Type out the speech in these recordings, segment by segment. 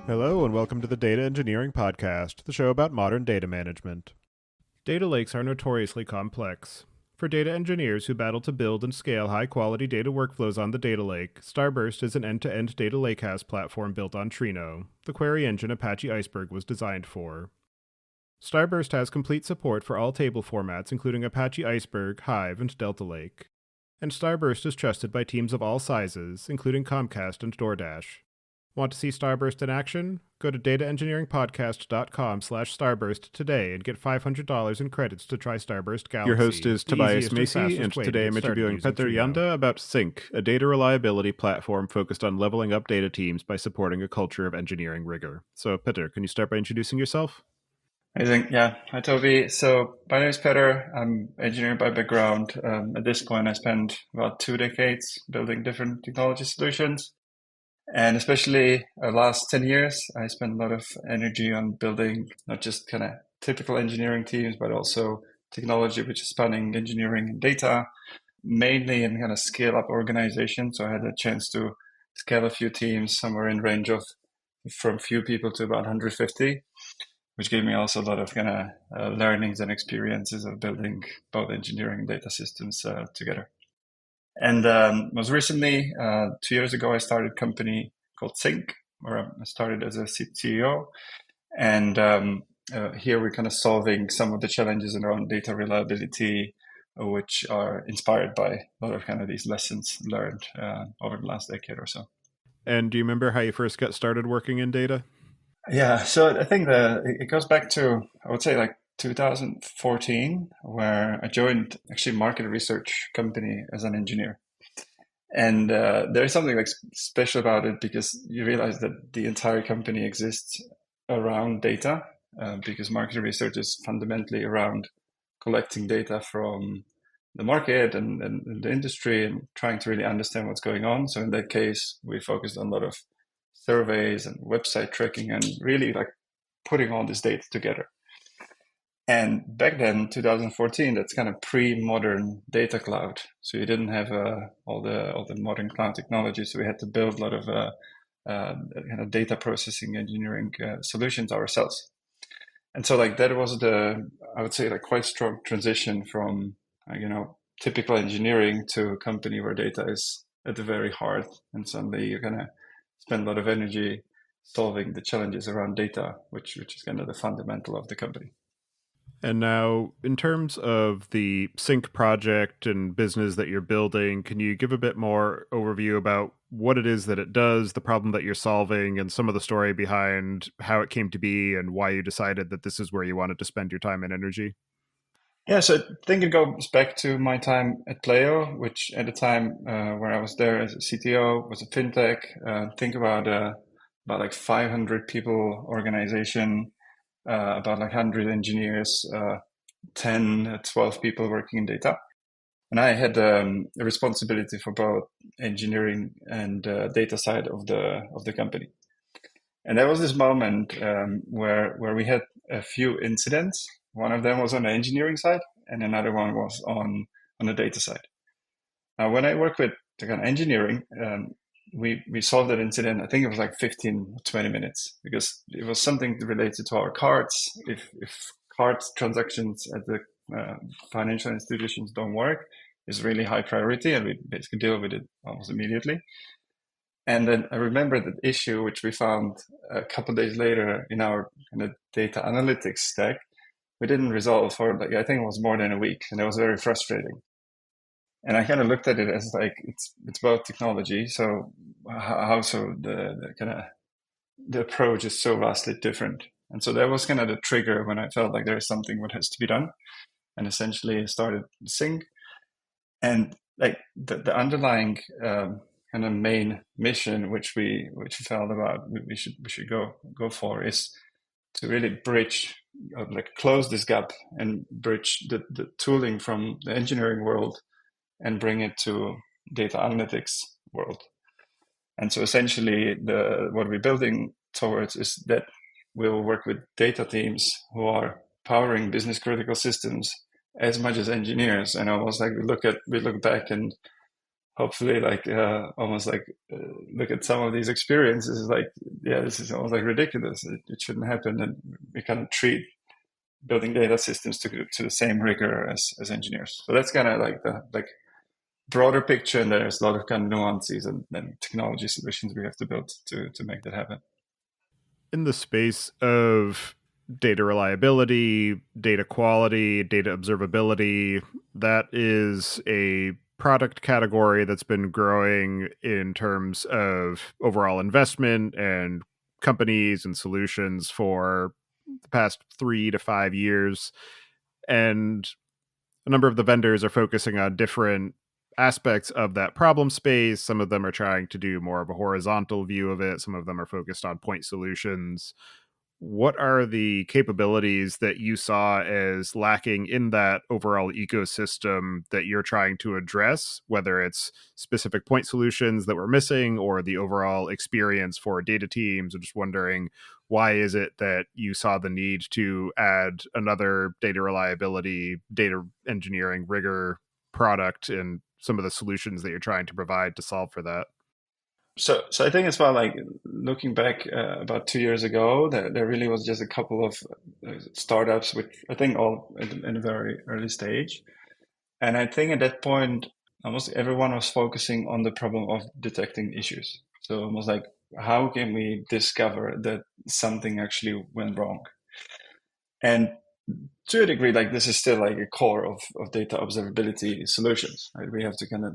Hello, and welcome to the Data Engineering Podcast, the show about modern data management. Data lakes are notoriously complex. For data engineers who battle to build and scale high-quality data workflows on the data lake, Starburst is an end-to-end data lakehouse platform built on Trino, the query engine Apache Iceberg was designed for. Starburst has complete support for all table formats, including Apache Iceberg, Hive, and Delta Lake. And Starburst is trusted by teams of all sizes, including Comcast and DoorDash. Want to see Starburst in action? Go to dataengineeringpodcast.com/starburst today and get $500 in credits to try Starburst Galaxy. Your host is Tobias Macy, and today I'm interviewing Petr Janda about Synq, a data reliability platform focused on leveling up data teams by supporting a culture of engineering rigor. So, Petr, can you start by introducing yourself? Amazing. Yeah. Hi, Toby. So my name is Petr. I'm engineer by background. At this point, I spent about 2 decades building different technology solutions. And especially the last 10 years, I spent a lot of energy on building not just kind of typical engineering teams, but also technology which is spanning engineering and data, mainly in kind of scale up organizations. So I had a chance to scale a few teams somewhere in range of from few people to about 150, which gave me also a lot of kind of learnings and experiences of building both engineering and data systems together. And most recently, 2 years ago, I started a company called Synq, where I started as a CTO. And here we're kind of solving some of the challenges around data reliability, which are inspired by a lot of kind of these lessons learned over the last decade or so. And do you remember how you first got started working in data? Yeah, so I think it goes back to, I would say, like 2014, where I joined actually a market research company as an engineer. And there's something like special about it because you realize that the entire company exists around data, because market research is fundamentally around collecting data from the market and the industry and trying to really understand what's going on. So in that case, we focused on a lot of surveys and website tracking and really like putting all this data together. And back then, 2014, that's kind of pre-modern data cloud. So you didn't have all the modern cloud technologies. So we had to build a lot of kind of data processing engineering solutions ourselves. And so like that was I would say like quite strong transition from typical engineering to a company where data is at the very heart, and suddenly you're gonna spend a lot of energy solving the challenges around data, which is kind of the fundamental of the company. And now, in terms of the Synq project and business that you're building, can you give a bit more overview about what it is that it does, the problem that you're solving, and some of the story behind how it came to be and why you decided that this is where you wanted to spend your time and energy? Yeah, so I think it goes back to my time at Pleo, which at the time where I was there as a CTO was a fintech. Think about like 500 people organization, about like 100 engineers, 10, 12 people working in data. And I had a responsibility for both engineering and data side of the company. And there was this moment where we had a few incidents. One of them was on the engineering side, and another one was on the data side. Now, when I work with the kind of engineering, we solved that incident. I think it was like 15, 20 minutes because it was something related to our cards. If card transactions at the financial institutions don't work, it's really high priority, and we basically deal with it almost immediately. And then I remember that issue, which we found a couple of days later in our kind of data analytics stack, we didn't resolve for like, I think it was more than a week, and it was very frustrating. And I kind of looked at it as like, it's both technology. So how so the kind of the approach is so vastly different. And so that was kind of the trigger when I felt like there is something what has to be done, and essentially started Synq. And like the underlying kind of main mission, which we felt about we should go for, is to really bridge, like close this gap and bridge the tooling from the engineering world and bring it to data analytics world. And so essentially what we're building towards is that we'll work with data teams who are powering business critical systems as much as engineers. And almost like we look back and hopefully like almost like look at some of these experiences like, yeah, this is almost like ridiculous. It shouldn't happen, and we kind of treat building data systems to the same rigor as engineers. So that's kind of like the like broader picture, and there's a lot of kind of nuances and technology solutions we have to build to make that happen. In the space of data reliability, data quality, data observability, that is a product category that's been growing in terms of overall investment and companies and solutions for the past 3 to 5 years. And a number of the vendors are focusing on different aspects of that problem space. Some of them are trying to do more of a horizontal view of it, some of them are focused on point solutions. What are the capabilities that you saw as lacking in that overall ecosystem that you're trying to address, whether it's specific point solutions that were missing or the overall experience for data teams? I'm just wondering, why is it that you saw the need to add another data reliability, data engineering rigor product and some of the solutions that you're trying to provide to solve for that? So I think as well, like looking back about 2 years ago, there really was just a couple of startups, which I think all in a very early stage. And I think at that point, almost everyone was focusing on the problem of detecting issues. So almost like, how can we discover that something actually went wrong? And to a degree, like this is still like a core of data observability solutions, right? We have to kind of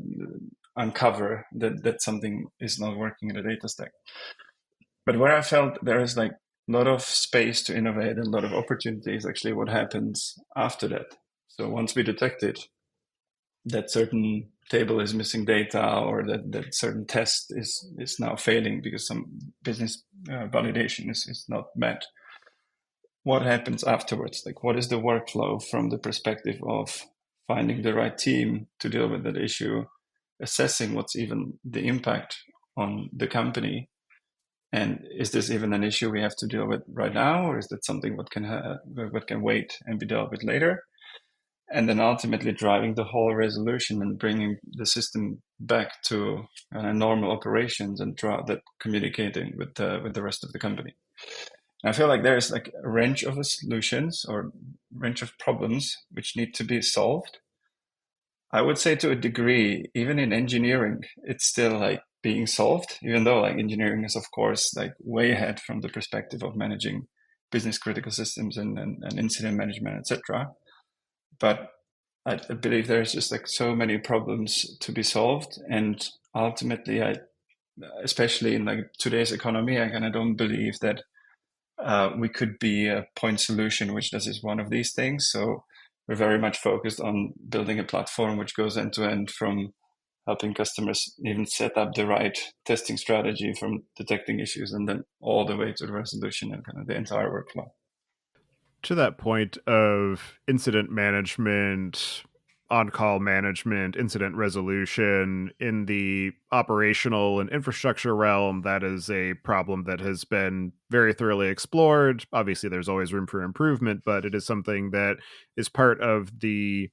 uncover that something is not working in the data stack. But where I felt there is like a lot of space to innovate and a lot of opportunities, actually what happens after that. So once we detect it, that certain table is missing data, or that certain test is now failing because some business validation is not met. What happens afterwards? Like, what is the workflow from the perspective of finding the right team to deal with that issue, assessing what's even the impact on the company, and is this even an issue we have to deal with right now, or is that something what can wait and be dealt with later? And then ultimately driving the whole resolution and bringing the system back to normal operations and that communicating with the rest of the company. And I feel like there's like a range of solutions or range of problems which need to be solved. I would say to a degree, even in engineering, it's still like being solved, even though like engineering is of course like way ahead from the perspective of managing business critical systems and incident management, etc. But I believe there's just like so many problems to be solved, and ultimately, especially in like today's economy, I kind of don't believe that we could be a point solution which does is one of these things. So we're very much focused on building a platform which goes end to end, from helping customers even set up the right testing strategy, from detecting issues, and then all the way to the resolution and kind of the entire workflow. To that point of incident management, on call management, incident resolution in the operational and infrastructure realm, that is a problem that has been very thoroughly explored. Obviously, there's always room for improvement, but it is something that is part of the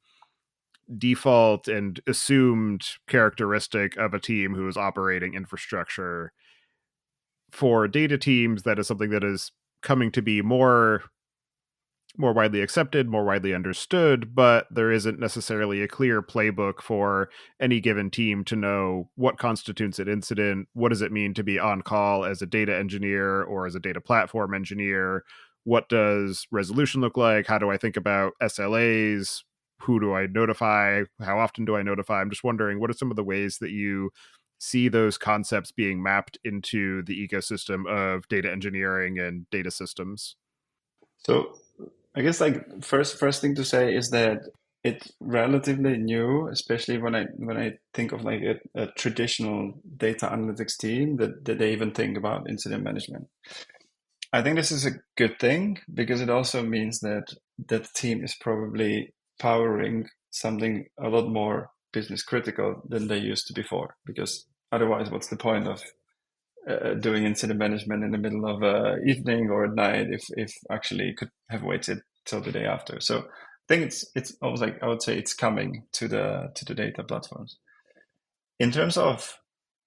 default and assumed characteristic of a team who is operating infrastructure. For data teams, that is something that is coming to be more widely accepted, more widely understood, but there isn't necessarily a clear playbook for any given team to know what constitutes an incident. What does it mean to be on call as a data engineer or as a data platform engineer? What does resolution look like? How do I think about SLAs? Who do I notify? How often do I notify? I'm just wondering, what are some of the ways that you see those concepts being mapped into the ecosystem of data engineering and data systems? So I guess like first thing to say is that it's relatively new, especially when I think of like a traditional data analytics team that they even think about incident management. I think this is a good thing because it also means that that team is probably powering something a lot more business critical than they used to before. Because otherwise, what's the point of doing incident management in the middle of evening or at night if actually could have waited till the day after? So I think it's almost like I would say it's coming to the data platforms. In terms of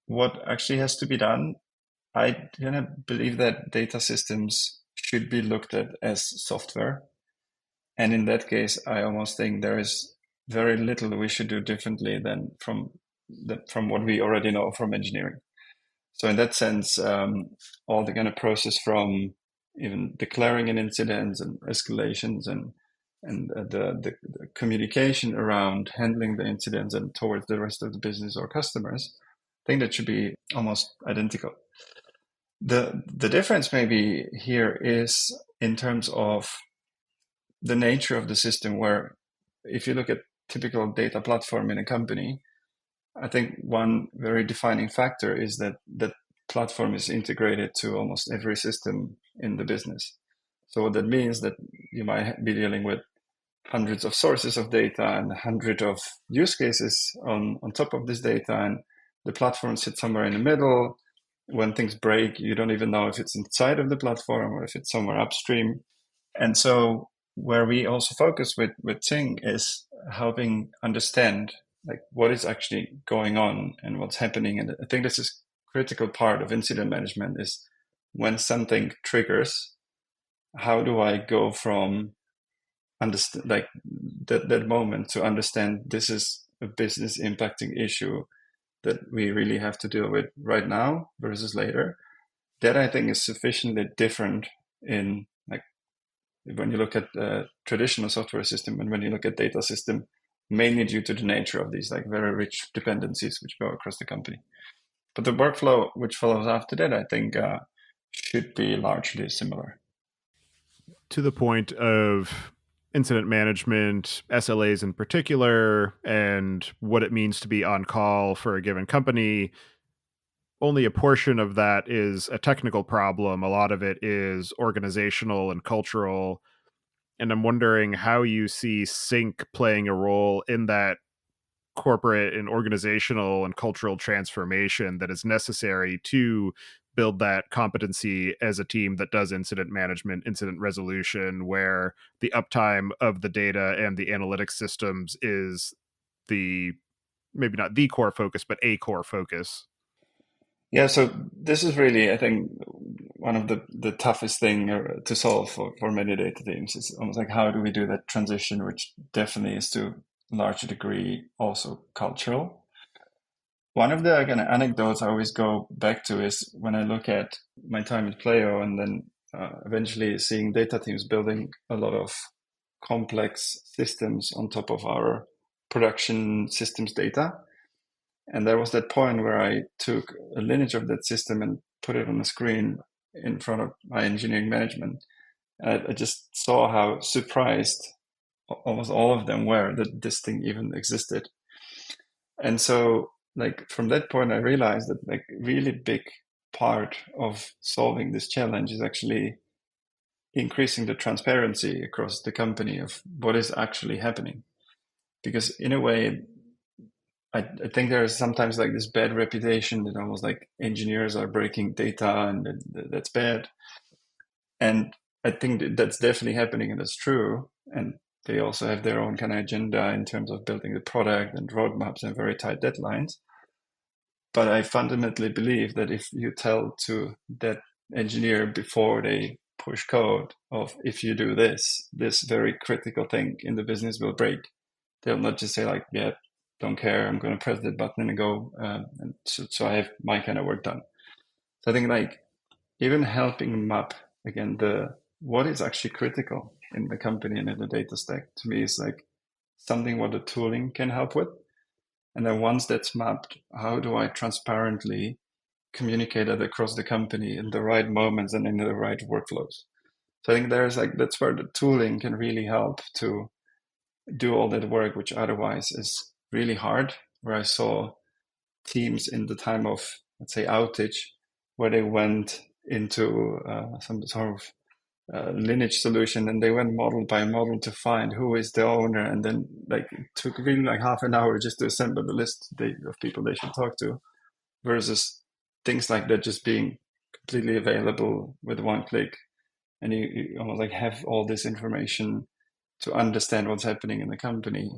what actually has to be done, I kind of believe that data systems should be looked at as software. And in that case, I almost think there is very little we should do differently than from what we already know from engineering. So in that sense, all the kind of process from even declaring an incident and escalations and the communication around handling the incidents and towards the rest of the business or customers, I think that should be almost identical. The difference maybe here is in terms of the nature of the system, where if you look at typical data platform in a company, I think one very defining factor is that that platform is integrated to almost every system in the business. So what that means that you might be dealing with hundreds of sources of data and hundreds of use cases on top of this data, and the platform sits somewhere in the middle. When things break, you don't even know if it's inside of the platform or if it's somewhere upstream. And so where we also focus with Synq is helping understand like what is actually going on and what's happening. And I think this is critical part of incident management is when something triggers, how do I go from understand like that moment to understand this is a business impacting issue that we really have to deal with right now versus later. That I think is sufficiently different in like when you look at a traditional software system and when you look at data system, mainly due to the nature of these like very rich dependencies which go across the company. But the workflow which follows after that, I think, should be largely similar. To the point of incident management, SLAs in particular, and what it means to be on call for a given company, only a portion of that is a technical problem. A lot of it is organizational and cultural. And I'm wondering how you see Sync playing a role in that corporate and organizational and cultural transformation that is necessary to build that competency as a team that does incident management, incident resolution, where the uptime of the data and the analytics systems is the maybe not the core focus, but a core focus. Yeah, so this is really, I think, one of the toughest thing to solve for many data teams. It's almost like how do we do that transition, which definitely is to a large degree also cultural. One of the kind of anecdotes I always go back to is when I look at my time at Playo and then eventually seeing data teams building a lot of complex systems on top of our production systems data. And there was that point where I took a lineage of that system and put it on the screen in front of my engineering management. And I just saw how surprised almost all of them were that this thing even existed. And so, like, from that point, I realized that, like, really big part of solving this challenge is actually increasing the transparency across the company of what is actually happening. Because in a way, I think there is sometimes like this bad reputation that almost like engineers are breaking data and that's bad. And I think that's definitely happening and that's true. And they also have their own kind of agenda in terms of building the product and roadmaps and very tight deadlines. But I fundamentally believe that if you tell to that engineer before they push code of if you do this, this very critical thing in the business will break, they'll not just say like, yeah, don't care, I'm going to press that button and go. And so I have my kind of work done. So I think like even helping map again the what is actually critical in the company and in the data stack to me is like something what the tooling can help with. And then once that's mapped, how do I transparently communicate it across the company in the right moments and in the right workflows? So I think there's like that's where the tooling can really help to do all that work, which otherwise is really hard. Where I saw teams in the time of, let's say, outage, where they went into some sort of lineage solution and they went model by model to find who is the owner, and then like it took really like half an hour just to assemble the list of people they should talk to, versus things like that just being completely available with one click, and you almost like have all this information to understand what's happening in the company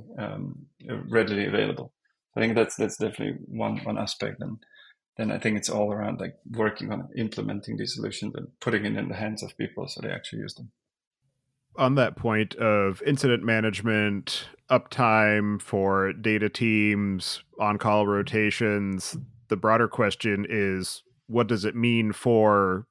readily available. I think that's definitely one aspect. And then I think it's all around like working on implementing these solutions and putting it in the hands of people so they actually use them. On that point of incident management, uptime for data teams, on-call rotations, the broader question is, what does it mean for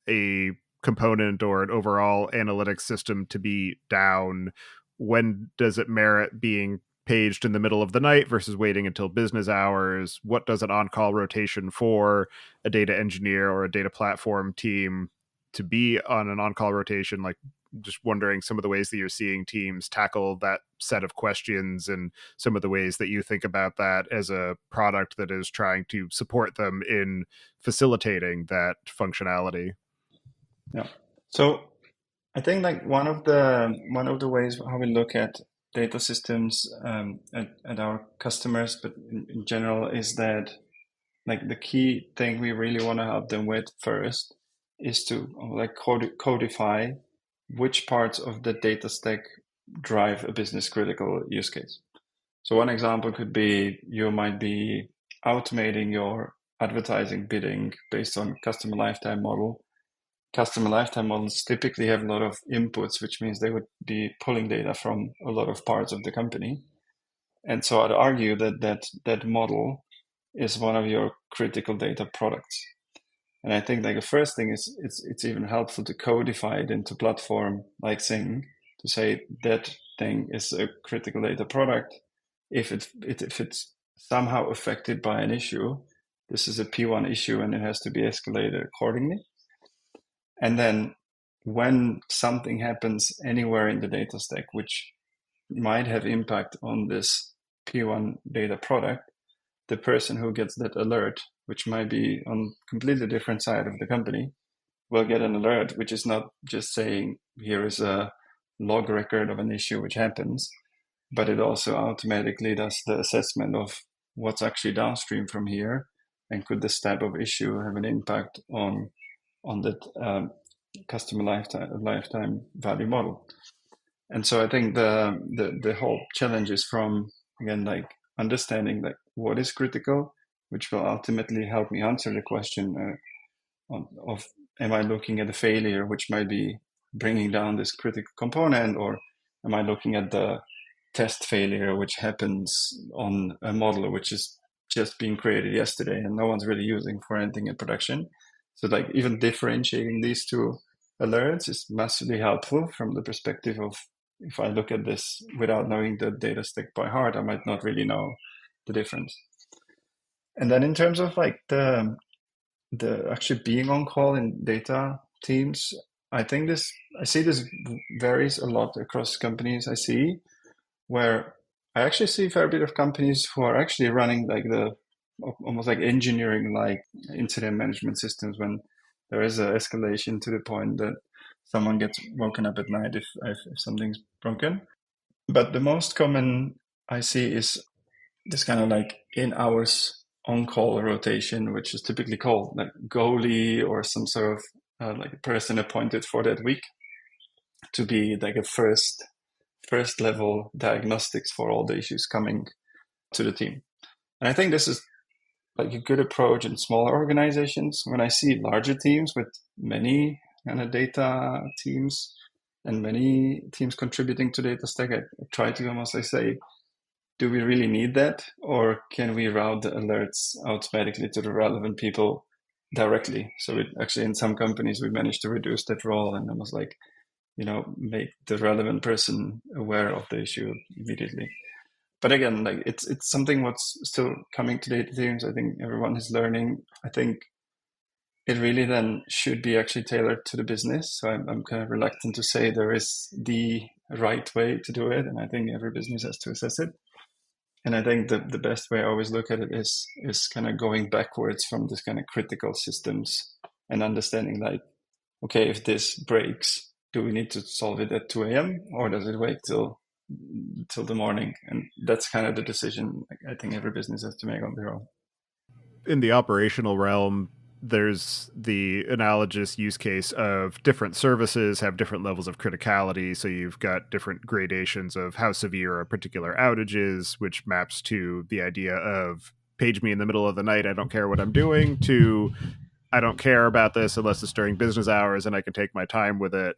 a component or an overall analytics system to be down? When does it merit being paged in the middle of the night versus waiting until business hours? What does an on-call rotation for a data engineer or a data platform team to be on an on-call rotation? Like, just wondering some of the ways that you're seeing teams tackle that set of questions and some of the ways that you think about that as a product that is trying to support them in facilitating that functionality. Yeah. So I think like one of the ways how we look at data systems at our customers, but in general, is that like the key thing we really want to help them with first is to like codify which parts of the data stack drive a business critical use case. So one example could be you might be automating your advertising bidding based on customer lifetime model. Customer lifetime models typically have a lot of inputs, which means they would be pulling data from a lot of parts of the company. And so I'd argue that model is one of your critical data products. And I think like the first thing is it's even helpful to codify it into platform like Synq to say that thing is a critical data product. If it's somehow affected by an issue, this is a P1 issue and it has to be escalated accordingly. And then when something happens anywhere in the data stack, which might have impact on this P1 data product, the person who gets that alert, which might be on completely different side of the company, will get an alert, which is not just saying, here is a log record of an issue which happens, but it also automatically does the assessment of what's actually downstream from here, and could this type of issue have an impact on that customer lifetime value model. And so I think the whole challenge is from, again, like understanding like what is critical, which will ultimately help me answer the question of am I looking at a failure which might be bringing down this critical component, or am I looking at the test failure which happens on a model which is just being created yesterday and no one's really using for anything in production. So like even differentiating these two alerts is massively helpful from the perspective of, if I look at this without knowing the data stack by heart, I might not really know the difference. And then in terms of like the actually being on call in data teams, I see this varies a lot across companies I see, where I actually see a fair bit of companies who are actually running like the almost like engineering like incident management systems when there is an escalation to the point that someone gets woken up at night if something's broken. But the most common I see is this kind of like in hours on call rotation, which is typically called like goalie or some sort of like a person appointed for that week to be like a first level diagnostics for all the issues coming to the team. And I think this is like a good approach in smaller organizations. When I see larger teams with many kind of data teams and many teams contributing to data stack, I try to almost like say, do we really need that? Or can we route the alerts automatically to the relevant people directly? So it actually, in some companies, we managed to reduce that role and almost like, make the relevant person aware of the issue immediately. But again, like it's something what's still coming to data teams. I think everyone is learning. I think it really then should be actually tailored to the business. So I'm kind of reluctant to say there is the right way to do it, and I think every business has to assess it. And I think the best way I always look at it is kind of going backwards from this kind of critical systems and understanding like, okay, if this breaks, do we need to solve it at 2 a.m. or does it wait till the morning? And that's kind of the decision I think every business has to make on their own. In the operational realm, there's the analogous use case of different services have different levels of criticality. So you've got different gradations of how severe a particular outage is, which maps to the idea of page me in the middle of the night, I don't care what I'm doing, to I don't care about this unless it's during business hours and I can take my time with it.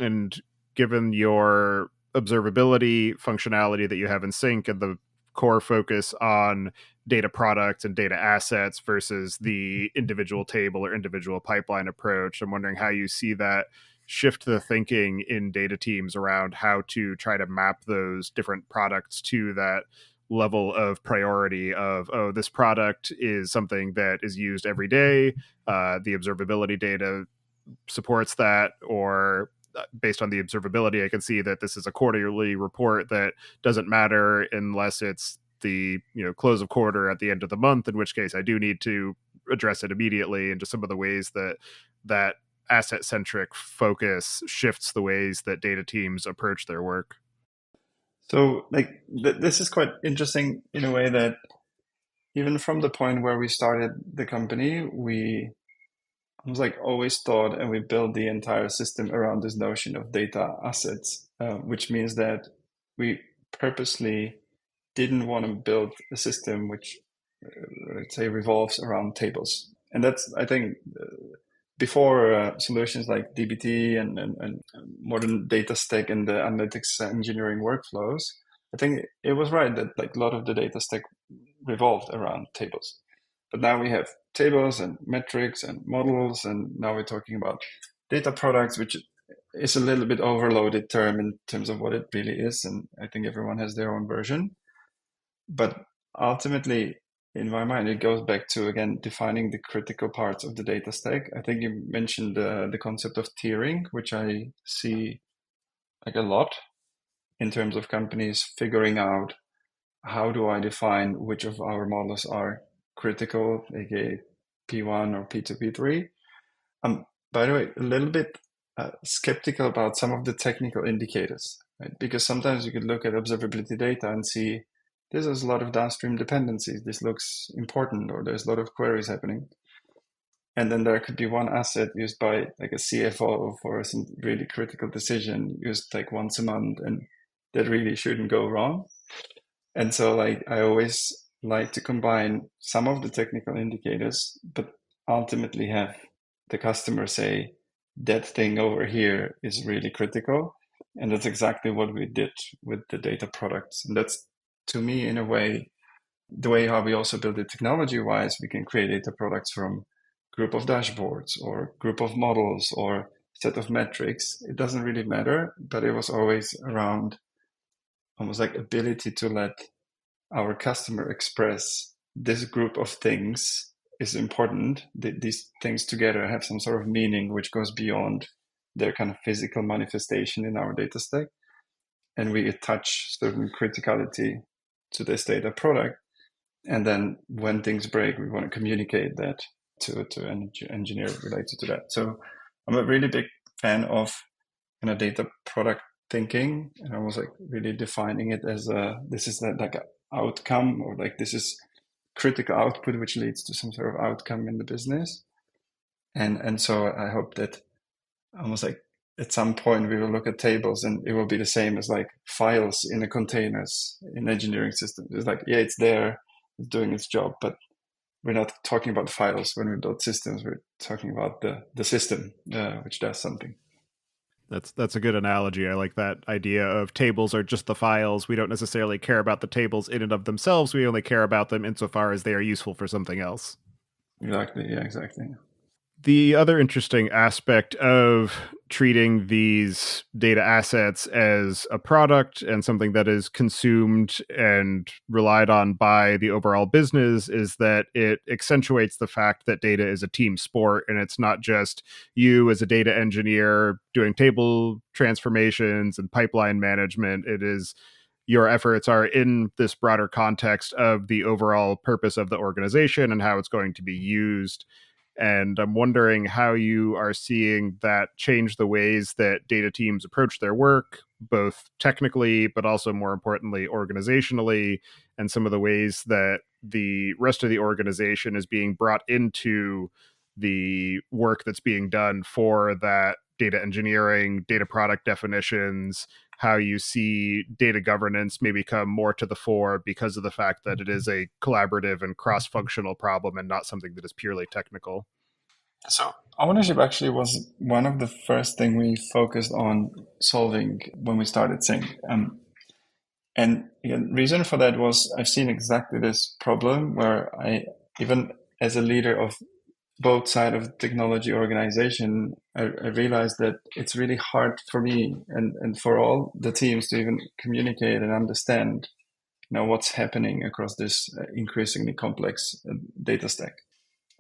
And given your observability functionality that you have in Synq and the core focus on data products and data assets versus the individual table or individual pipeline approach, I'm wondering how you see that shift the thinking in data teams around how to try to map those different products to that level of priority of, oh, this product is something that is used every day. The observability data supports that, or based on the observability, I can see that this is a quarterly report that doesn't matter unless it's the close of quarter at the end of the month, in which case I do need to address it immediately. And just some of the ways that asset centric focus shifts the ways that data teams approach their work. So like this is quite interesting in a way that even from the point where we started the company, we almost like always thought and we built the entire system around this notion of data assets, which means that we purposely didn't want to build a system which, let's say, revolves around tables. And that's, I think, before solutions like DBT and modern data stack and the analytics engineering workflows, I think it was right that like a lot of the data stack revolved around tables. But now we have tables and metrics and models, and now we're talking about data products, which is a little bit overloaded term in terms of what it really is. And I think everyone has their own version. But ultimately, in my mind, it goes back to, again, defining the critical parts of the data stack. I think you mentioned the concept of tiering, which I see like a lot in terms of companies figuring out how do I define which of our models are critical, aka P1 or P2, P3. By the way, a little bit skeptical about some of the technical indicators, right? Because sometimes you could look at observability data and see this has a lot of downstream dependencies. This looks important, or there's a lot of queries happening. And then there could be one asset used by like a CFO for some really critical decision used like once a month, and that really shouldn't go wrong. And so like I always like to combine some of the technical indicators, but ultimately have the customer say that thing over here is really critical. And that's exactly what we did with the data products. And that's, to me, in a way, the way how we also build it technology wise. We can create data products from group of dashboards or group of models or set of metrics. It doesn't really matter, but it was always around almost like ability to let our customer express this group of things is important. These things together have some sort of meaning which goes beyond their kind of physical manifestation in our data stack. And we attach certain criticality to this data product. And then when things break, we want to communicate that to an engineer related to that. So I'm a really big fan of kind of data product thinking, and I was like really defining it as this is like an outcome, or like this is critical output which leads to some sort of outcome in the business. And so I hope that almost like at some point we will look at tables and it will be the same as like files in the containers in engineering systems. It's like, yeah, it's there, it's doing its job, but we're not talking about files when we build systems. We're talking about the system which does something. That's a good analogy. I like that idea of tables are just the files. We don't necessarily care about the tables in and of themselves. We only care about them insofar as they are useful for something else. Exactly. Yeah, exactly. The other interesting aspect of treating these data assets as a product and something that is consumed and relied on by the overall business is that it accentuates the fact that data is a team sport, and it's not just you as a data engineer doing table transformations and pipeline management. It is your efforts are in this broader context of the overall purpose of the organization and how it's going to be used. And I'm wondering how you are seeing that change the ways that data teams approach their work, both technically, but also more importantly, organizationally, and some of the ways that the rest of the organization is being brought into the work that's being done for that data engineering, data product definitions, how you see data governance maybe come more to the fore because of the fact that it is a collaborative and cross-functional problem and not something that is purely technical. So ownership actually was one of the first thing we focused on solving when we started Synq. And the reason for that was I've seen exactly this problem where even as a leader of both sides of the technology organization, I realized that it's really hard for me and for all the teams to even communicate and understand, what's happening across this increasingly complex data stack.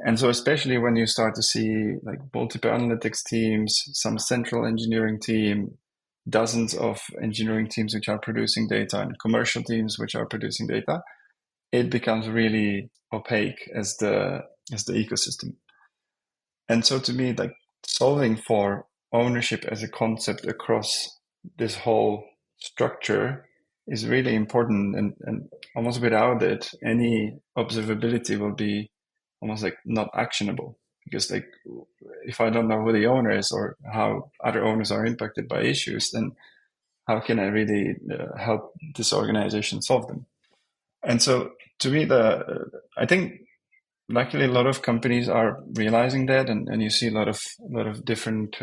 And so especially when you start to see like multiple analytics teams, some central engineering team, dozens of engineering teams which are producing data, and commercial teams which are producing data, it becomes really opaque as the ecosystem. And so to me, like solving for ownership as a concept across this whole structure is really important, and almost without it, any observability will be almost like not actionable, because like if I don't know who the owner is or how other owners are impacted by issues, then how can I really help this organization solve them? And so to me, I think luckily a lot of companies are realizing that, and you see a lot of different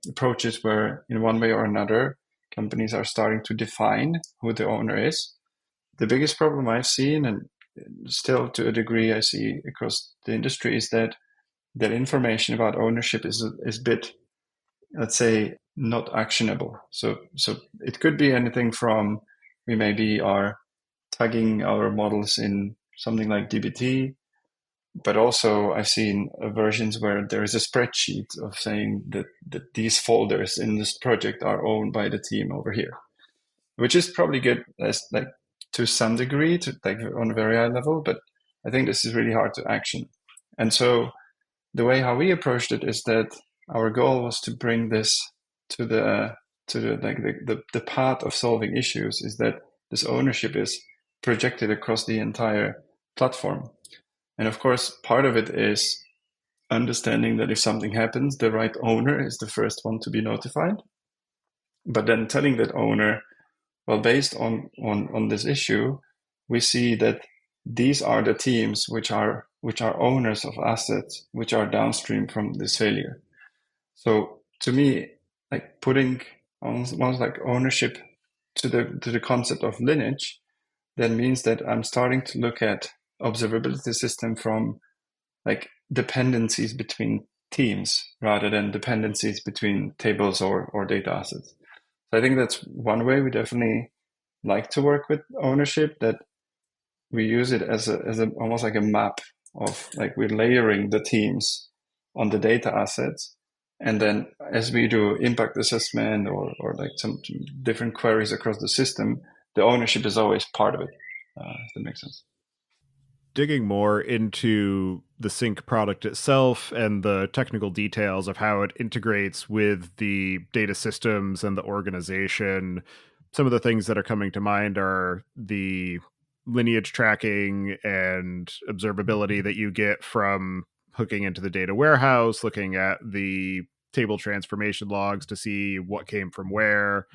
approaches where in one way or another companies are starting to define who the owner is. The biggest problem I've seen, and still to a degree I see across the industry, is that information about ownership is a bit, let's say, not actionable. So it could be anything from we maybe are tagging our models in something like dbt, but also I've seen versions where there is a spreadsheet of saying that these folders in this project are owned by the team over here, which is probably good as like to some degree, to like on a very high level, but I think this is really hard to action. And so the way how we approached it is that our goal was to bring this to the path of solving issues, is that this ownership is projected across the entire platform. And of course, part of it is understanding that if something happens, the right owner is the first one to be notified. But then telling that owner, well, based on this issue, we see that these are the teams which are owners of assets which are downstream from this failure. So to me, like putting almost like ownership to the concept of lineage, that means that I'm starting to look at observability system from like dependencies between teams rather than dependencies between tables or data assets. So I think that's one way we definitely like to work with ownership, that we use it as a almost like a map of like we're layering the teams on the data assets. And then as we do impact assessment or like some different queries across the system, the ownership is always part of it. If that makes sense. Digging more into the Synq product itself and the technical details of how it integrates with the data systems and the organization, some of the things that are coming to mind are the lineage tracking and observability that you get from hooking into the data warehouse, looking at the table transformation logs to see what came from where.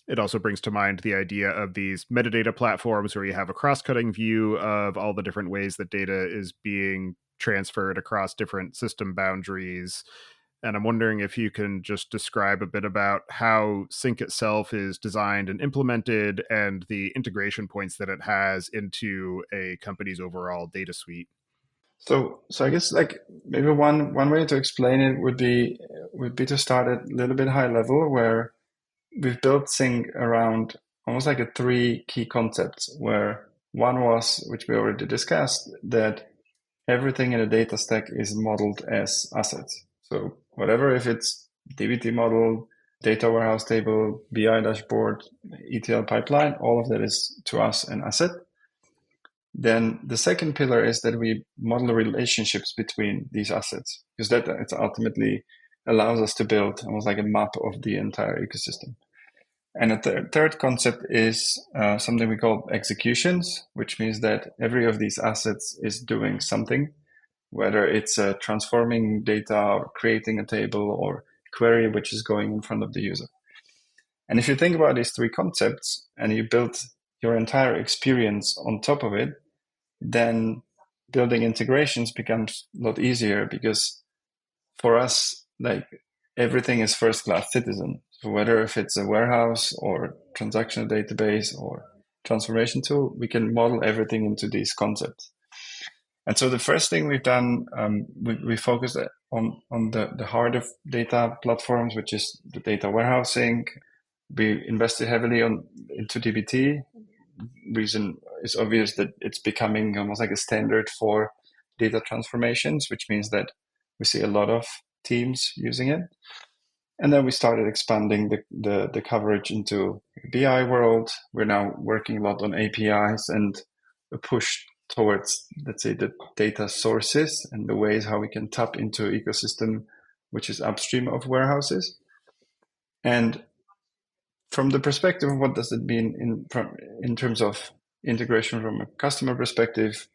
It also brings to mind the idea of these metadata platforms where you have a cross-cutting view of all the different ways that data is being transferred across different system boundaries. And I'm wondering if you can just describe a bit about how Synq itself is designed and implemented and the integration points that it has into a company's overall data suite. So I guess like maybe one way to explain it would be to start at a little bit high level, where we've built Sync around almost like a three key concepts, where one was, which we already discussed, that everything in a data stack is modeled as assets. So whatever, if it's dbt model, data warehouse table, BI dashboard, ETL pipeline, all of that is to us an asset. Then the second pillar is that we model the relationships between these assets, because that it ultimately allows us to build almost like a map of the entire ecosystem. And a third concept is something we call executions, which means that every of these assets is doing something, whether it's transforming data or creating a table or query which is going in front of the user. And if you think about these three concepts and you build your entire experience on top of it, then building integrations becomes a lot easier, because for us, like, everything is first class citizen. So whether if it's a warehouse or transactional database or transformation tool, we can model everything into these concepts. And so the first thing we've done, we focused on the heart of data platforms, which is the data warehousing. We invested heavily into dbt. Reason is obvious, that it's becoming almost like a standard for data transformations, which means that we see a lot of teams using it. And then we started expanding the coverage into the BI world. We're now working a lot on APIs and a push towards, let's say, the data sources and the ways how we can tap into ecosystem which is upstream of warehouses. And from the perspective of what does it mean in terms of integration from a customer perspective,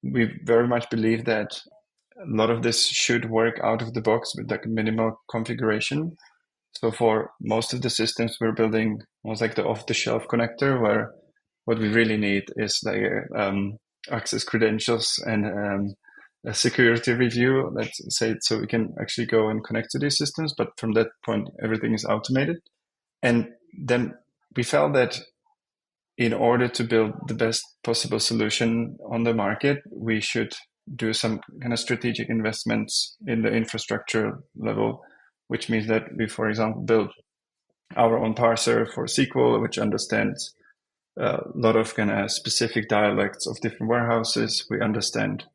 we very much believe that a lot of this should work out of the box with like minimal configuration. So for most of the systems, we're building almost like the off-the-shelf connector, where what we really need is like access credentials and a security review, let's say, so we can actually go and connect to these systems. But from that point, everything is automated. And then we felt that in order to build the best possible solution on the market, we should do some kind of strategic investments in the infrastructure level, which means that we, for example, build our own parser for SQL, which understands a lot of kind of specific dialects of different warehouses. We understand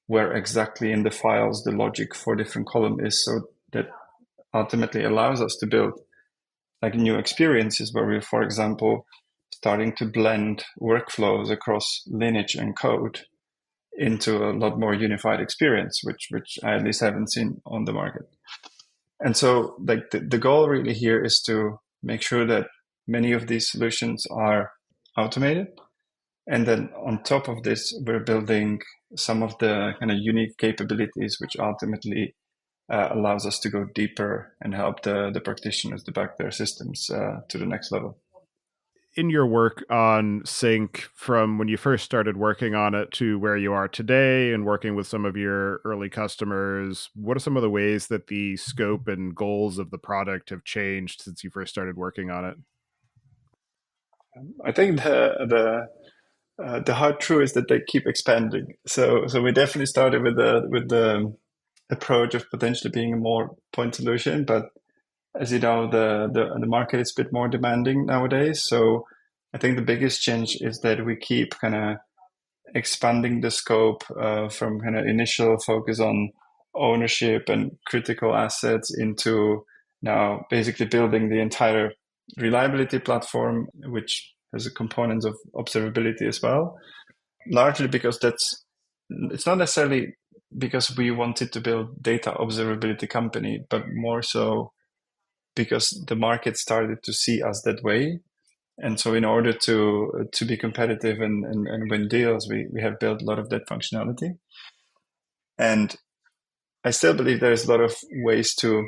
where exactly in the files the logic for different column is, so that ultimately allows us to build like new experiences where we're, for example, starting to blend workflows across lineage and code into a lot more unified experience, which I at least haven't seen on the market. And so like the goal really here is to make sure that many of these solutions are automated. And then on top of this, we're building some of the kind of unique capabilities, which ultimately allows us to go deeper and help the practitioners to back their systems to the next level. In your work on Synq, from when you first started working on it to where you are today and working with some of your early customers, what are some of the ways that the scope and goals of the product have changed since you first started working on it? I think the hard truth is that they keep expanding. So we definitely started with the approach of potentially being a more point solution, but as you know, the market is a bit more demanding nowadays. So I think the biggest change is that we keep kind of expanding the scope from kind of initial focus on ownership and critical assets into now basically building the entire reliability platform, which has a component of observability as well. Largely because it's not necessarily because we wanted to build data observability company, but more so because the market started to see us that way. And so in order to be competitive and win deals, we have built a lot of that functionality. And I still believe there's a lot of ways to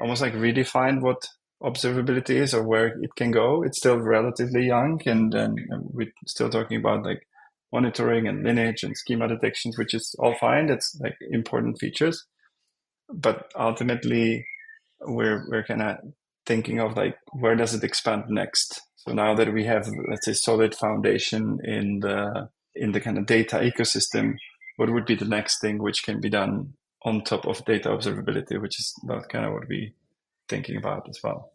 almost like redefine what observability is or where it can go. It's still relatively young, and we're still talking about like monitoring and lineage and schema detections, which is all fine. That's like important features. But ultimately, we're kind of thinking of like, where does it expand next? So now that we have, let's say, solid foundation in the kind of data ecosystem, what would be the next thing which can be done on top of data observability, which is not kind of what we thinking about as well.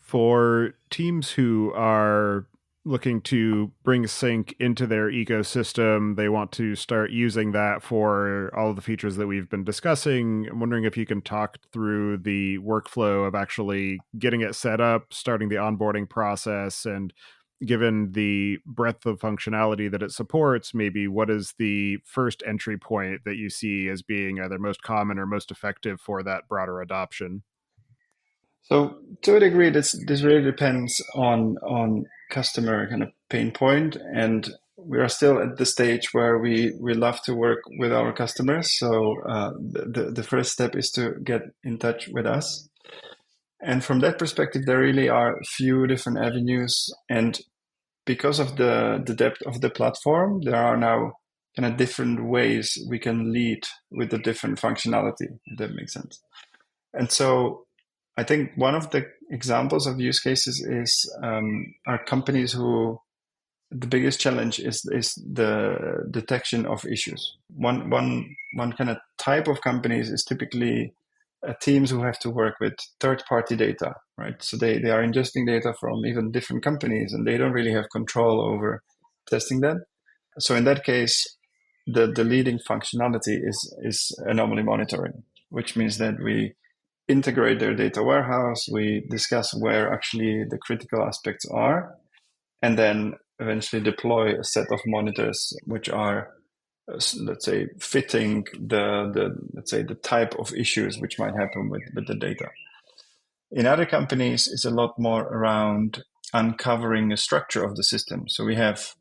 For teams who are looking to bring Synq into their ecosystem, they want to start using that for all of the features that we've been discussing. I'm wondering if you can talk through the workflow of actually getting it set up, starting the onboarding process, and given the breadth of functionality that it supports, maybe what is the first entry point that you see as being either most common or most effective for that broader adoption? So to a degree, this really depends on customer kind of pain point, and we are still at the stage where we love to work with our customers. So the first step is to get in touch with us, and from that perspective, there really are a few different avenues, and because of the depth of the platform, there are now kind of different ways we can lead with the different functionality, if that makes sense. And so I think one of the examples of use cases is are companies who the biggest challenge is the detection of issues. One kind of type of companies is typically teams who have to work with third-party data, right? So they are ingesting data from even different companies, and they don't really have control over testing that. So in that case, the leading functionality is anomaly monitoring, which means that we integrate their data warehouse, we discuss where actually the critical aspects are, and then eventually deploy a set of monitors which are, let's say, fitting the let's say the type of issues which might happen with the data. In other companies, it's a lot more around uncovering the structure of the system. So we have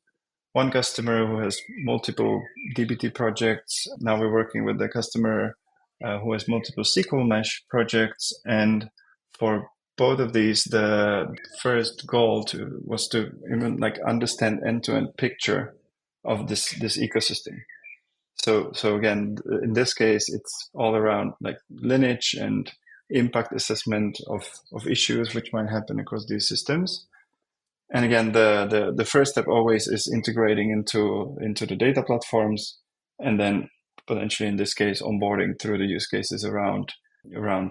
one customer who has multiple DBT projects. Now we're working with the customer who has multiple SQL mesh projects. And for both of these, the first goal was to even like understand end-to-end picture of this ecosystem. So again, in this case, it's all around like lineage and impact assessment of issues which might happen across these systems. And again, the first step always is integrating into the data platforms, and then potentially in this case onboarding through the use cases around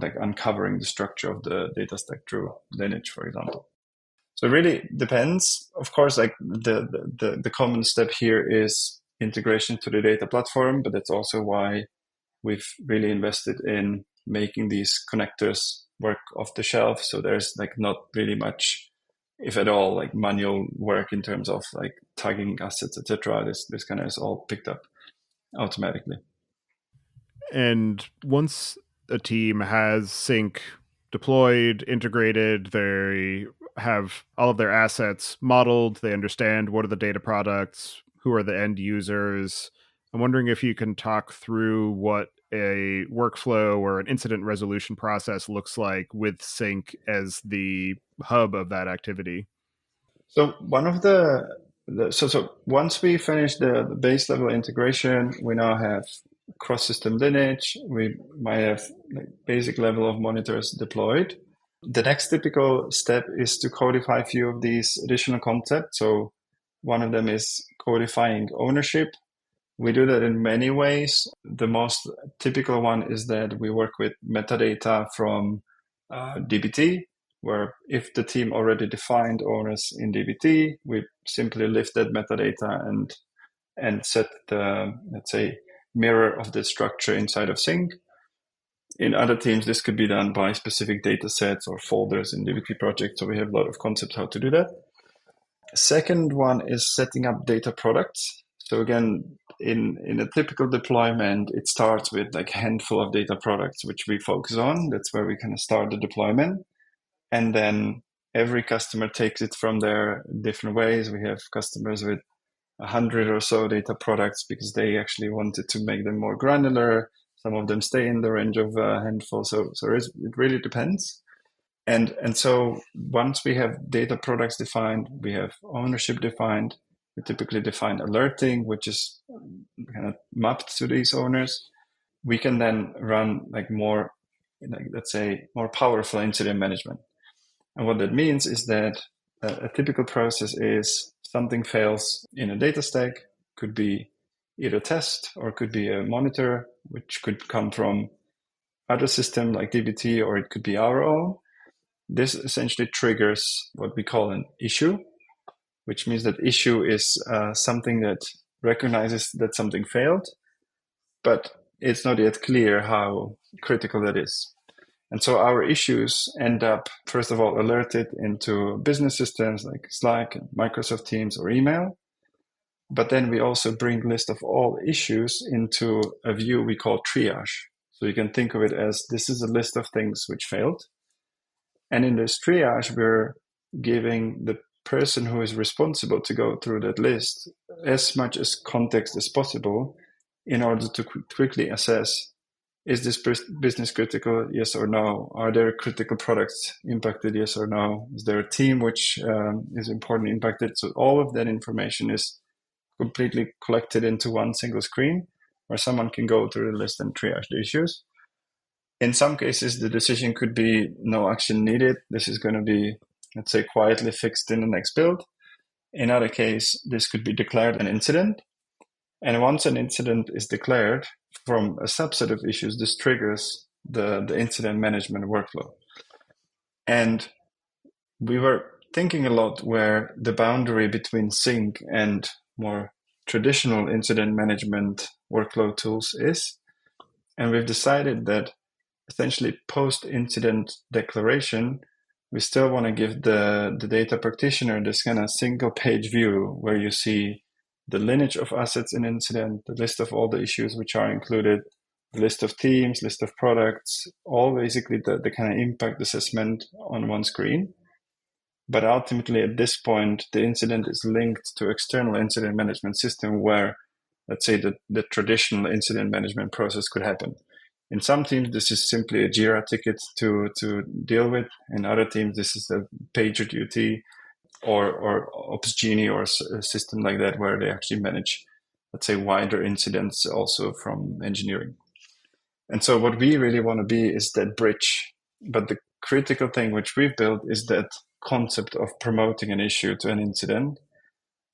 like uncovering the structure of the data stack through lineage, for example. So it really depends. Of course, like the common step here is integration to the data platform, but that's also why we've really invested in making these connectors work off the shelf. So there's like not really much, if at all, like manual work in terms of like tagging assets, etc. This kind of is all picked up automatically. And once a team has Sync deployed, integrated, they have all of their assets modeled, they understand what are the data products, who are the end users. I'm wondering if you can talk through what a workflow or an incident resolution process looks like with Sync as the hub of that activity. So one of so once we finish the base level integration, we now have cross-system lineage. We might have like basic level of monitors deployed. The next typical step is to codify a few of these additional concepts. So one of them is codifying ownership. We do that in many ways. The most typical one is that we work with metadata from DBT, where if the team already defined owners in DBT, we simply lift that metadata and set the, let's say, mirror of the structure inside of Sync. In other teams, this could be done by specific data sets or folders in DBT projects. So we have a lot of concepts how to do that. Second one is setting up data products. So again, in a typical deployment, it starts with like a handful of data products, which we focus on. That's where we kind of start the deployment. And then every customer takes it from there different ways. We have customers with 100 or so data products because they actually wanted to make them more granular. Some of them stay in the range of a handful. So it really depends. And so once we have data products defined, we have ownership defined. We typically define alerting, which is kind of mapped to these owners. We can then run like more, like, let's say, more powerful incident management. And what that means is that a typical process is something fails in a data stack, could be either test or could be a monitor, which could come from other system like DBT, or it could be our own. This essentially triggers what we call an issue, which means that issue is something that recognizes that something failed, but it's not yet clear how critical that is. And so our issues end up, first of all, alerted into business systems like Slack, Microsoft Teams, or email. But then we also bring a list of all issues into a view we call triage. So you can think of it as this is a list of things which failed. And in this triage, we're giving the person who is responsible to go through that list as much as context as possible in order to quickly assess, is this business critical, yes or no? Are there critical products impacted, yes or no? Is there a team which is important impacted? So all of that information is completely collected into one single screen where someone can go through the list and triage the issues. In some cases, the decision could be no action needed. This is going to be, let's say, quietly fixed in the next build. In other case, this could be declared an incident. And once an incident is declared from a subset of issues, this triggers the incident management workflow. And we were thinking a lot where the boundary between Synq and more traditional incident management workflow tools is. And we've decided that essentially post-incident declaration, we still want to give the data practitioner this kind of single page view where you see the lineage of assets in incident, the list of all the issues which are included, the list of teams, list of products, all basically the kind of impact assessment on one screen. But ultimately, at this point, the incident is linked to external incident management system where, let's say, the traditional incident management process could happen. In some teams, this is simply a Jira ticket to deal with. In other teams, this is a PagerDuty or Opsgenie or a system like that where they actually manage, let's say, wider incidents also from engineering. And so what we really want to be is that bridge. But the critical thing which we've built is that concept of promoting an issue to an incident,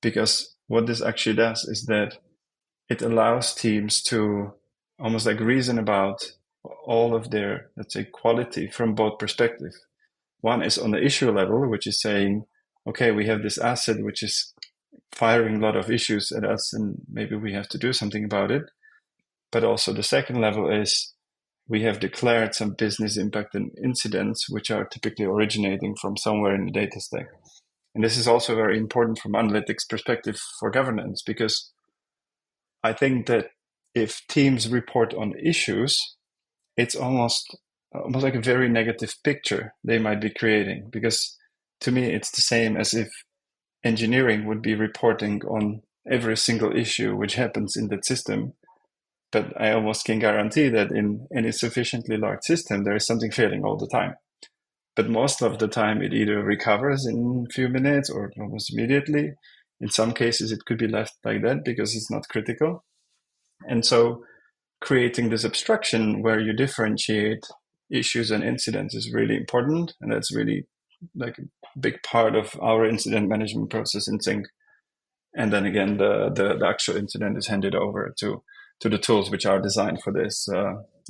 because what this actually does is that it allows teams to almost like reason about all of their, let's say, quality from both perspectives. One is on the issue level, which is saying, okay, we have this asset which is firing a lot of issues at us and maybe we have to do something about it. But also the second level is we have declared some business impact and incidents which are typically originating from somewhere in the data stack. And this is also very important from analytics perspective for governance, because I think that if teams report on issues, it's almost like a very negative picture they might be creating. Because to me, it's the same as if engineering would be reporting on every single issue which happens in that system. But I almost can guarantee that in any sufficiently large system, there is something failing all the time. But most of the time, it either recovers in a few minutes or almost immediately. In some cases, it could be left like that because it's not critical. And so creating this abstraction where you differentiate issues and incidents is really important. And that's really like a big part of our incident management process in Synq. And then again, the actual incident is handed over to the tools which are designed for this,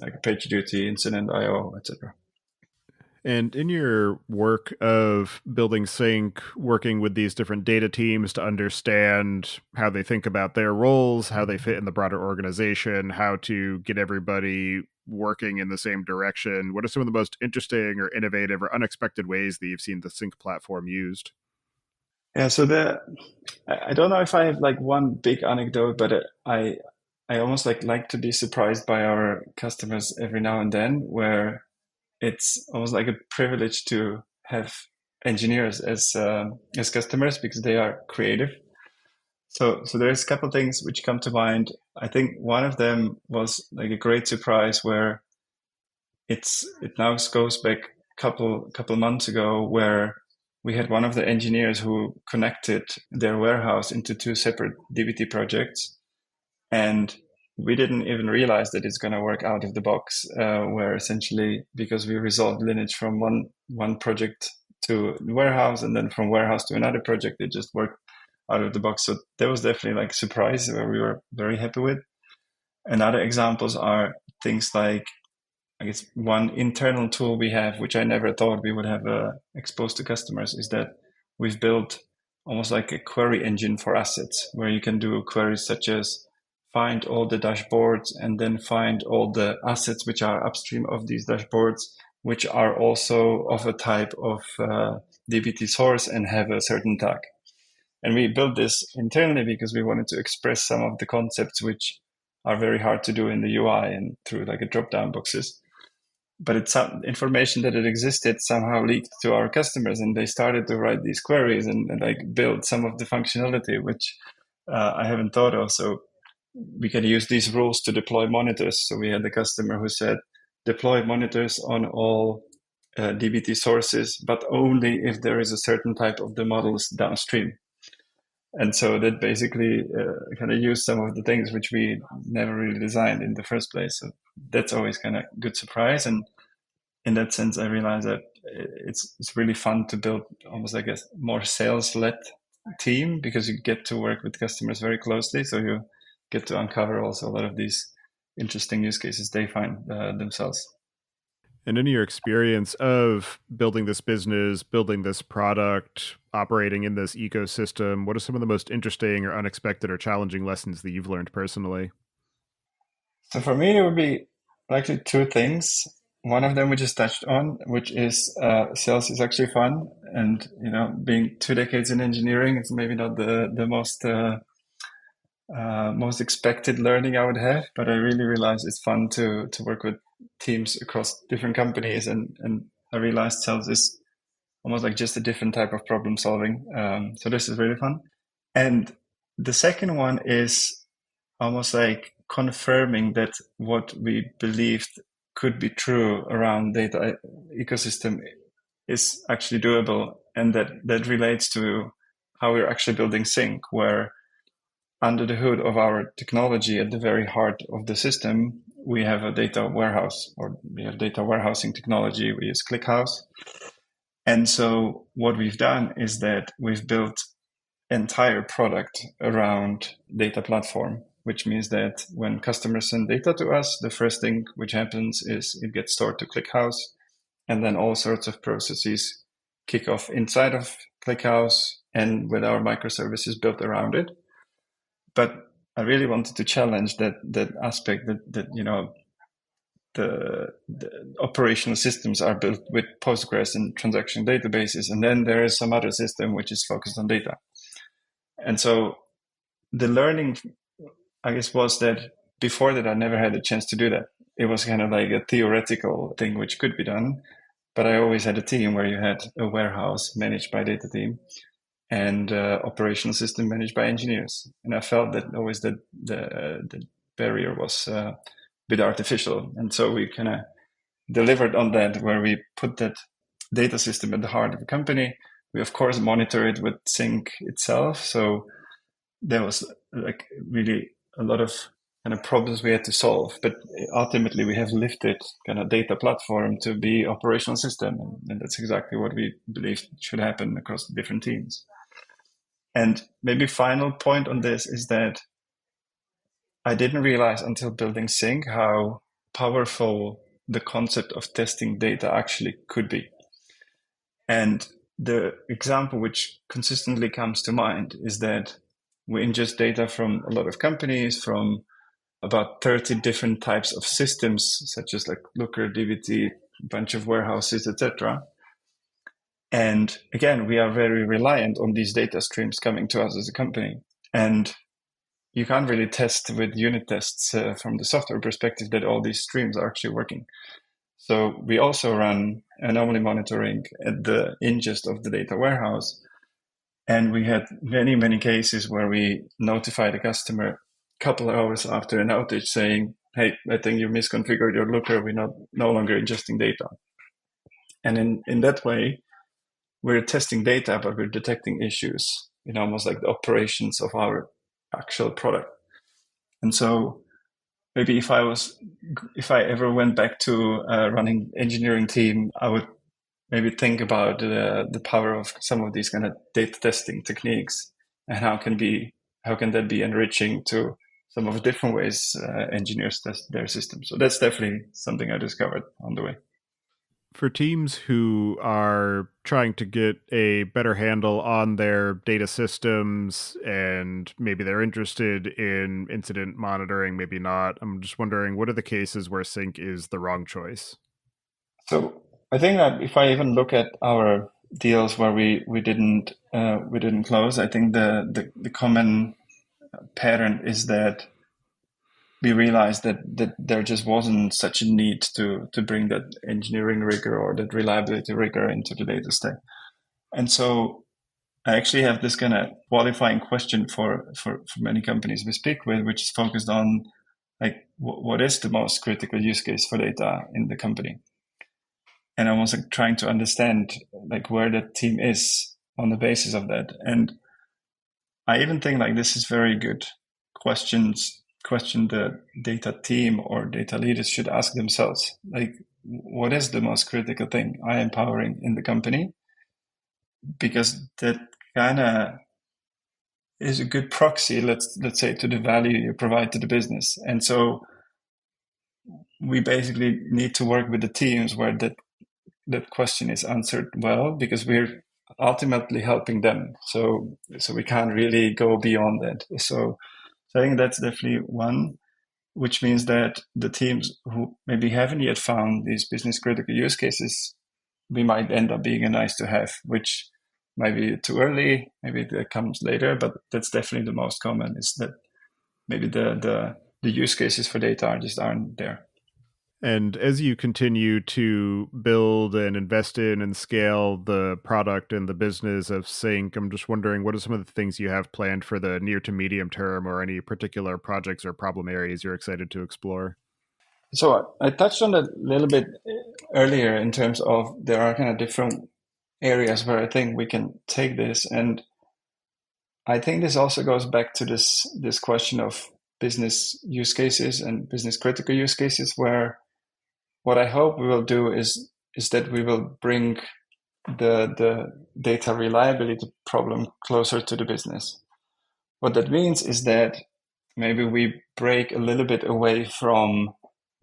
like PagerDuty, Incident IO, etc. And in your work of building Synq, working with these different data teams to understand how they think about their roles, how they fit in the broader organization, how to get everybody working in the same direction, what are some of the most interesting or innovative or unexpected ways that you've seen the Synq platform used? Yeah, so I don't know if I have like one big anecdote, but I almost like to be surprised by our customers every now and then, where it's almost like a privilege to have engineers as customers because they are creative. So there's a couple of things which come to mind. I think one of them was like a great surprise where it now goes back couple months ago, where we had one of the engineers who connected their warehouse into two separate DBT projects, and we didn't even realize that it's going to work out of the box. Where essentially, because we resolved lineage from one project to the warehouse, and then from warehouse to another project, it just worked out of the box. So that was definitely like a surprise where we were very happy with. And other examples are things like, I guess one internal tool we have, which I never thought we would have exposed to customers, is that we've built almost like a query engine for assets, where you can do queries such as find all the dashboards and then find all the assets which are upstream of these dashboards, which are also of a type of DBT source and have a certain tag. And we built this internally because we wanted to express some of the concepts which are very hard to do in the UI and through like a drop-down boxes. but it's some information that it existed somehow leaked to our customers, and they started to write these queries and like build some of the functionality which I haven't thought of. So we can use these rules to deploy monitors. So we had the customer who said, deploy monitors on all DBT sources, but only if there is a certain type of the models downstream. And so that basically kind of used some of the things which we never really designed in the first place. So that's always kind of good surprise. And in that sense, I realized that it's really fun to build almost like a more sales-led team, because you get to work with customers very closely. So you get to uncover also a lot of these interesting use cases they find themselves. And in your experience of building this business, building this product, operating in this ecosystem, what are some of the most interesting or unexpected or challenging lessons that you've learned personally? So for me, it would be likely two things. One of them we just touched on, which is sales is actually fun. And, being 2 decades in engineering, it's maybe not the most expected learning I would have, but I really realized it's fun to work with teams across different companies. And I realized sales is almost like just a different type of problem solving. So this is really fun. And the second one is almost like confirming that what we believed could be true around data ecosystem is actually doable. And that relates to how we're actually building Synq, where under the hood of our technology, at the very heart of the system, we have a data warehouse, or we have data warehousing technology. We use ClickHouse. And so what we've done is that we've built entire product around data platform, which means that when customers send data to us, the first thing which happens is it gets stored to ClickHouse, and then all sorts of processes kick off inside of ClickHouse and with our microservices built around it. But I really wanted to challenge that aspect that the operational systems are built with Postgres and transaction databases, and then there is some other system which is focused on data. And so the learning, I guess, was that before that I never had a chance to do that. It was kind of like a theoretical thing which could be done, but I always had a team where you had a warehouse managed by data team and operational system managed by engineers. And I felt that always the barrier was a bit artificial. And so we kind of delivered on that, where we put that data system at the heart of the company. We, of course, monitor it with Synq itself. So there was like really a lot of kind of problems we had to solve. But ultimately, we have lifted kind of data platform to be operational system. And that's exactly what we believe should happen across the different teams. And maybe final point on this is that I didn't realize until building Synq how powerful the concept of testing data actually could be. And the example which consistently comes to mind is that we ingest data from a lot of companies, from about 30 different types of systems, such as like Looker, DBT, a bunch of warehouses, etc. And again, we are very reliant on these data streams coming to us as a company. And you can't really test with unit tests from the software perspective that all these streams are actually working. So we also run anomaly monitoring at the ingest of the data warehouse. And we had many, many cases where we notified a customer a couple of hours after an outage saying, hey, I think you misconfigured your Looker. We're no longer ingesting data. And in that way, we're testing data, but we're detecting issues in almost like the operations of our actual product. And so maybe if I ever went back to running engineering team, I would maybe think about the power of some of these kind of data testing techniques, and how can that be enriching to some of the different ways engineers test their systems. So that's definitely something I discovered on the way. For teams who are trying to get a better handle on their data systems and maybe they're interested in incident monitoring, maybe not, I'm just wondering, what are the cases where Synq is the wrong choice? So I think that if I even look at our deals where we didn't close, I think the common pattern is that we realized that there just wasn't such a need to bring that engineering rigor or that reliability rigor into the data stack. And so I actually have this kind of qualifying question for many companies we speak with, which is focused on like what is the most critical use case for data in the company. And I'm also trying to understand like where the team is on the basis of that. And I even think like this is very good question the data team or data leaders should ask themselves. Like, what is the most critical thing I am powering in the company? Because that kind of is a good proxy, let's say, to the value you provide to the business. And so we basically need to work with the teams where that question is answered well, because we're ultimately helping them. So we can't really go beyond that. So I think that's definitely one, which means that the teams who maybe haven't yet found these business critical use cases, we might end up being a nice to have, which might be too early, maybe that comes later, but that's definitely the most common, is that maybe the use cases for data just aren't there. And as you continue to build and invest in and scale the product and the business of Synq, I'm just wondering, what are some of the things you have planned for the near to medium term, or any particular projects or problem areas you're excited to explore? So I touched on that a little bit earlier in terms of there are kind of different areas where I think we can take this. And I think this also goes back to this question of business use cases and business critical use cases, where what I hope we will do is that we will bring the data reliability problem closer to the business. What that means is that maybe we break a little bit away from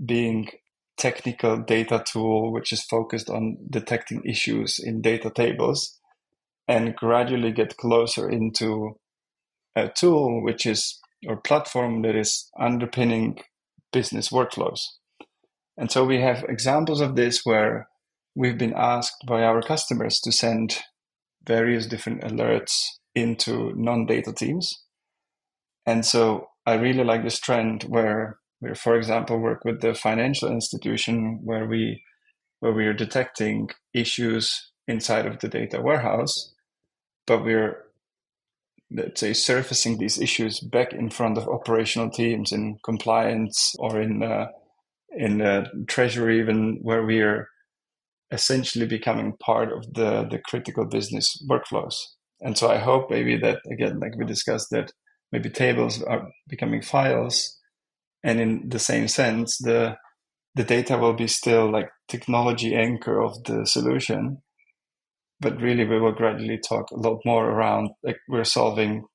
being technical data tool, which is focused on detecting issues in data tables, and gradually get closer into a tool which is, or platform that is underpinning business workflows. And so we have examples of this where we've been asked by our customers to send various different alerts into non-data teams. And so I really like this trend where we, for example, work with the financial institution where we are detecting issues inside of the data warehouse, but we're, let's say, surfacing these issues back in front of operational teams in compliance or in treasury, even, where we are essentially becoming part of the critical business workflows. And so I hope maybe that, again, like we discussed, that maybe tables are becoming files, and in the same sense, the data will be still like technology anchor of the solution, but really we will gradually talk a lot more around like we're solving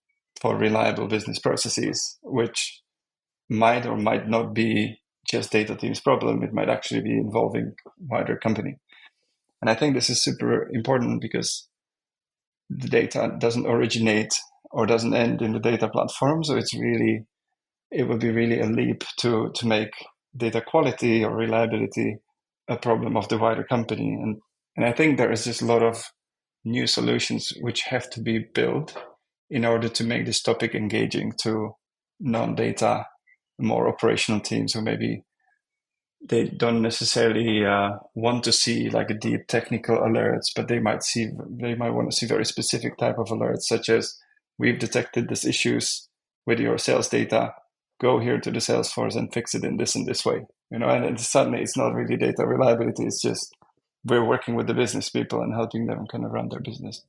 for reliable business processes, which might or might not be just data team's problem. It might actually be involving wider company. And I think this is super important because the data doesn't originate or doesn't end in the data platform. So it would be really a leap to make data quality or reliability a problem of the wider company. And I think there is just a lot of new solutions which have to be built in order to make this topic engaging to non-data, more operational teams who maybe they don't necessarily want to see like a deep technical alerts, but they might want to see very specific type of alerts, such as we've detected these issues with your sales data. Go here to the Salesforce and fix it in this way. And suddenly it's not really data reliability. It's just we're working with the business people and helping them kind of run their business.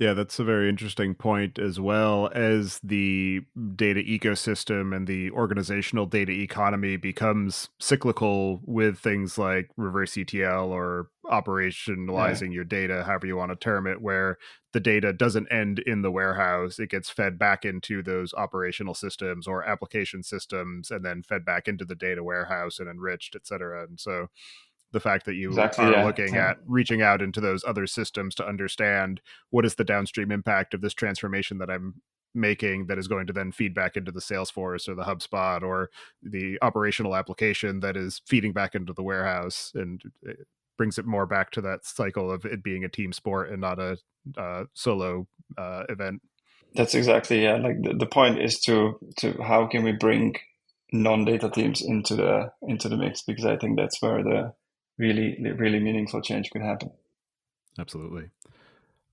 Yeah, that's a very interesting point, as well as the data ecosystem and the organizational data economy becomes cyclical with things like reverse ETL or Yeah, operationalizing your data, however you want to term it, where the data doesn't end in the warehouse. It gets fed back into those operational systems or application systems and then fed back into the data warehouse and enriched, et cetera. And so the fact that you exactly. are Yeah, looking yeah. at reaching out into those other systems to understand what is the downstream impact of this transformation that I'm making, that is going to then feed back into the Salesforce or the HubSpot or the operational application that is feeding back into the warehouse, and it brings it more back to that cycle of it being a team sport and not a solo event. That's exactly, yeah. Like the point is to how can we bring non-data teams into the mix, because I think that's where the really meaningful change could happen. Absolutely.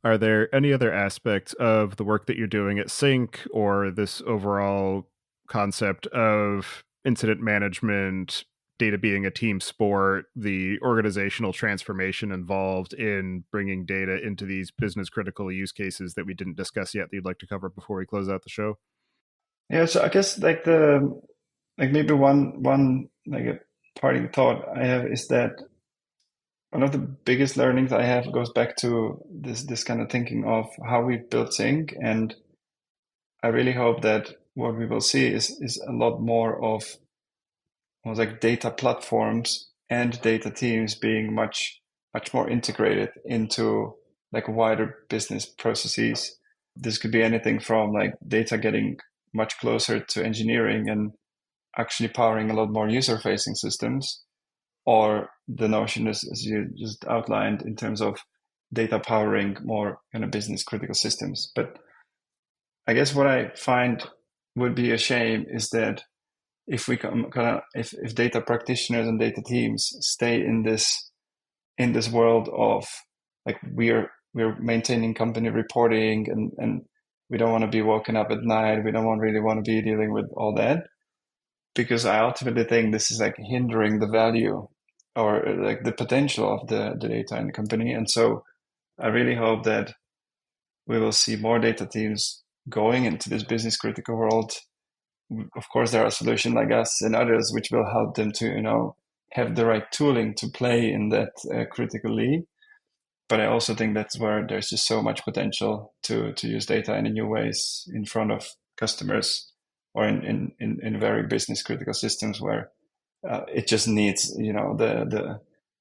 Are there any other aspects of the work that you're doing at Synq or this overall concept of incident management, data being a team sport, the organizational transformation involved in bringing data into these business critical use cases that we didn't discuss yet that you'd like to cover before we close out the show? Yeah, so I guess maybe one like a parting thought I have is that one of the biggest learnings I have goes back to this kind of thinking of how we built Sync, and I really hope that what we will see is a lot more of almost like data platforms and data teams being much more integrated into like wider business processes. This could be anything from like data getting much closer to engineering and actually powering a lot more user-facing systems, or the notion is, as you just outlined, in terms of data powering more kind of business critical systems. But I guess what I find would be a shame is that if we if data practitioners and data teams stay in this world of like we're maintaining company reporting, and we don't want to be woken up at night, we don't really want to be dealing with all that, because I ultimately think this is like hindering the value or like the potential of the data in the company. And so I really hope that we will see more data teams going into this business critical world. Of course, there are solutions like us and others which will help them to, have the right tooling to play in that critical league. But I also think that's where there's just so much potential to use data in new ways in front of customers, or in very business critical systems where it just needs,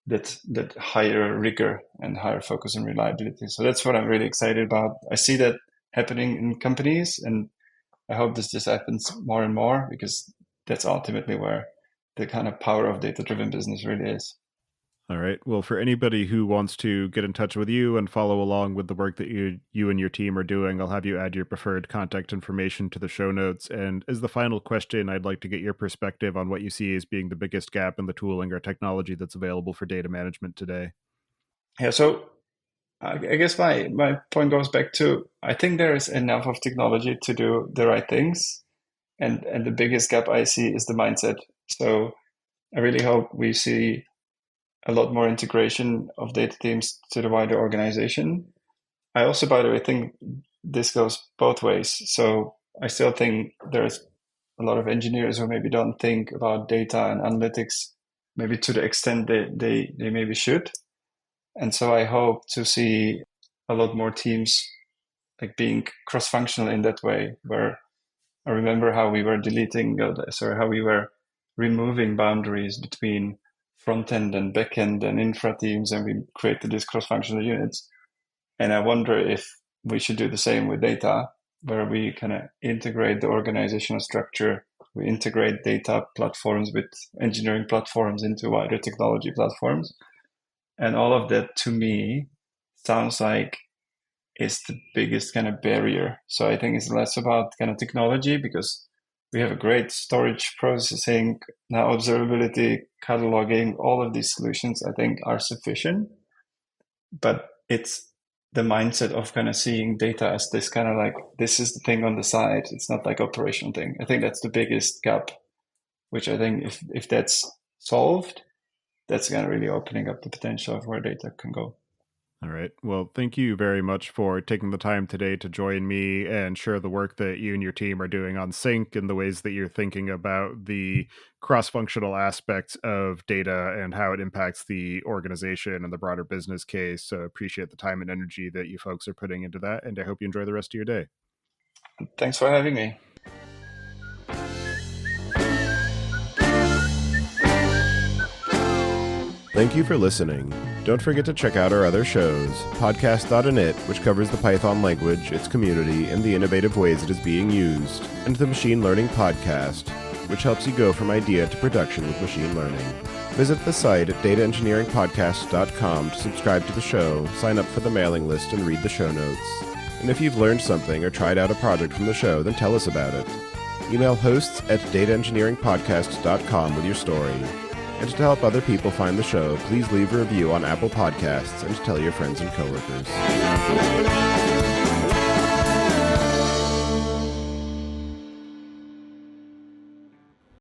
that higher rigor and higher focus on reliability. So that's what I'm really excited about. I see that happening in companies, and I hope this just happens more and more, because that's ultimately where the kind of power of data-driven business really is. All right. Well, for anybody who wants to get in touch with you and follow along with the work that you and your team are doing, I'll have you add your preferred contact information to the show notes. And as the final question, I'd like to get your perspective on what you see as being the biggest gap in the tooling or technology that's available for data management today. Yeah, so I guess my point goes back to, I think there is enough of technology to do the right things, and the biggest gap I see is the mindset. So I really hope we see a lot more integration of data teams to the wider organization. I also, by the way, think this goes both ways. So I still think there's a lot of engineers who maybe don't think about data and analytics maybe to the extent they maybe should. And so I hope to see a lot more teams like being cross-functional in that way, where I remember how we were how we were removing boundaries between front end and back end and infra teams, and we created these cross-functional units. And I wonder if we should do the same with data, where we kind of integrate the organizational structure, we integrate data platforms with engineering platforms into wider technology platforms. And all of that, to me, sounds like is the biggest kind of barrier. So I think it's less about kind of technology, because we have a great storage processing, now observability, cataloging, all of these solutions I think are sufficient. But it's the mindset of kind of seeing data as this kind of like, this is the thing on the side. It's not like operational thing. I think that's the biggest gap, which I think if that's solved, that's kind of really opening up the potential of where data can go. All right. Well, thank you very much for taking the time today to join me and share the work that you and your team are doing on Synq and the ways that you're thinking about the cross-functional aspects of data and how it impacts the organization and the broader business case. So appreciate the time and energy that you folks are putting into that, and I hope you enjoy the rest of your day. Thanks for having me. Thank you for listening. Don't forget to check out our other shows, Podcast.init, which covers the Python language, its community, and the innovative ways it is being used, and the Machine Learning Podcast, which helps you go from idea to production with machine learning. Visit the site at dataengineeringpodcast.com to subscribe to the show, sign up for the mailing list, and read the show notes. And if you've learned something or tried out a project from the show, then tell us about it. Email hosts at dataengineeringpodcast.com with your story. And to help other people find the show, please leave a review on Apple Podcasts and tell your friends and coworkers.